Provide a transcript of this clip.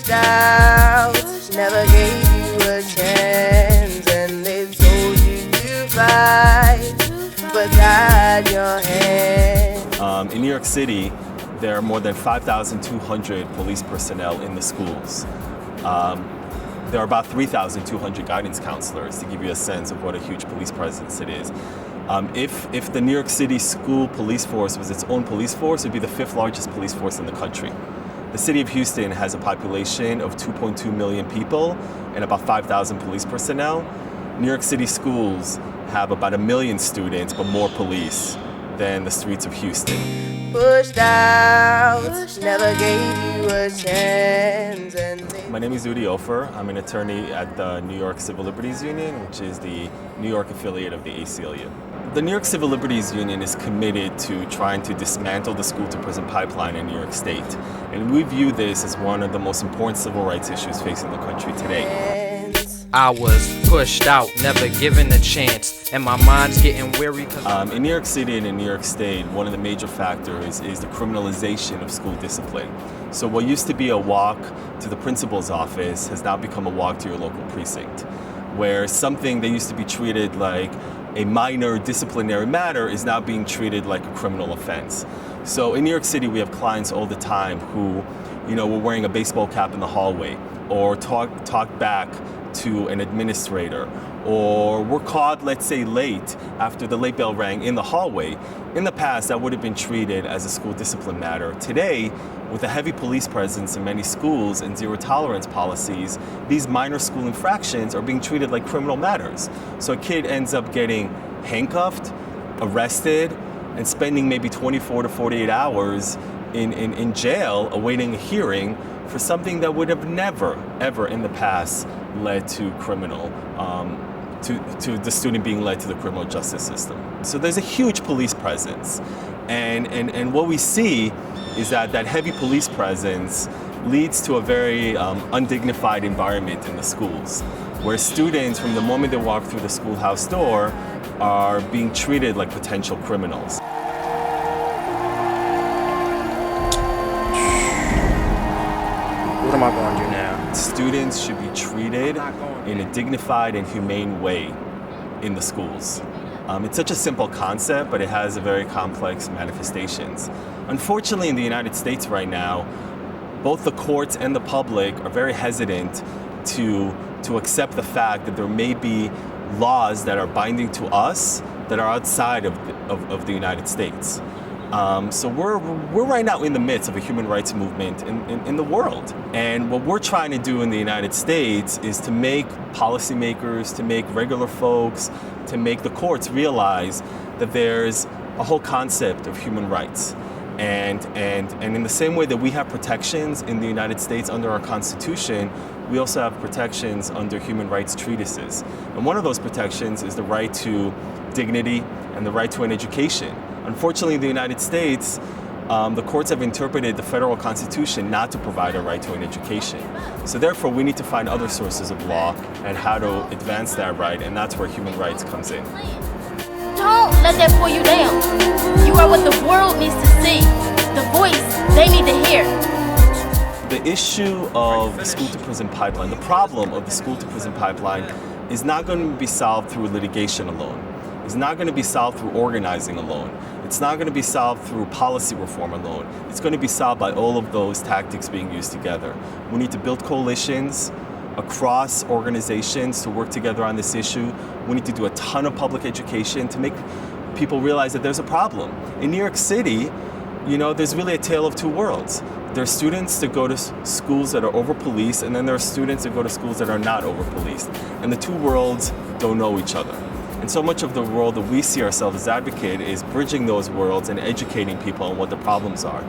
pushed out, never gave you a chance, and they told you to fight, but tied your hand. In New York City, there are more than 5,200 police personnel in the schools. There are about 3,200 guidance counselors, to give you a sense of what a huge police presence it is. If the New York City school police force was its own police force, it would be the 5th largest police force in the country. The city of Houston has a population of 2.2 million people and about 5,000 police personnel. New York City schools have about 1 million students, but more police than the streets of Houston. Pushed out, never gave you a chance. My name is Udi Ofer. I'm an attorney at the New York Civil Liberties Union, which is the New York affiliate of the ACLU. The New York Civil Liberties Union is committed to trying to dismantle the school-to-prison pipeline in New York State. And we view this as one of the most important civil rights issues facing the country today. I was pushed out, never given a chance, and my mind's getting weary. In New York City and in New York State, one of the major factors is the criminalization of school discipline. So what used to be a walk to the principal's office has now become a walk to your local precinct, where something that used to be treated like a minor disciplinary matter is now being treated like a criminal offense. So in New York City, we have clients all the time who, were wearing a baseball cap in the hallway, or talk back to an administrator, or were caught, let's say, late after the late bell rang in the hallway. In the past, that would have been treated as a school discipline matter. Today, with a heavy police presence in many schools and zero tolerance policies, these minor school infractions are being treated like criminal matters. So a kid ends up getting handcuffed, arrested, and spending maybe 24 to 48 hours in jail awaiting a hearing for something that would have never, ever in the past led to to the student being led to the criminal justice system. So there's a huge police presence. And what we see is that heavy police presence leads to a very undignified environment in the schools, where students, from the moment they walk through the schoolhouse door, are being treated like potential criminals. What am I going to do now? Students should be treated in a dignified and humane way in the schools. It's such a simple concept, but it has a very complex manifestations. Unfortunately, in the United States right now, both the courts and the public are very hesitant to accept the fact that there may be laws that are binding to us that are outside of the United States. So we're right now in the midst of a human rights movement in the world. And what we're trying to do in the United States is to make policymakers, to make regular folks, to make the courts realize that there's a whole concept of human rights. And in the same way that we have protections in the United States under our Constitution, we also have protections under human rights treatises. And one of those protections is the right to dignity and the right to an education. Unfortunately, in the United States, the courts have interpreted the federal Constitution not to provide a right to an education. So therefore, we need to find other sources of law and how to advance that right, and that's where human rights comes in. Don't let that pull you down. You are what the world needs to see, the voice they need to hear. The issue of the school-to-prison pipeline, the problem of the school-to-prison pipeline, is not going to be solved through litigation alone. It's not going to be solved through organizing alone. It's not going to be solved through policy reform alone. It's going to be solved by all of those tactics being used together. We need to build coalitions across organizations to work together on this issue. We need to do a ton of public education to make people realize that there's a problem. In New York City, there's really a tale of two worlds. There are students that go to schools that are over-policed, and then there are students that go to schools that are not over-policed. And the two worlds don't know each other. And so much of the role that we see ourselves as advocates is bridging those worlds and educating people on what the problems are.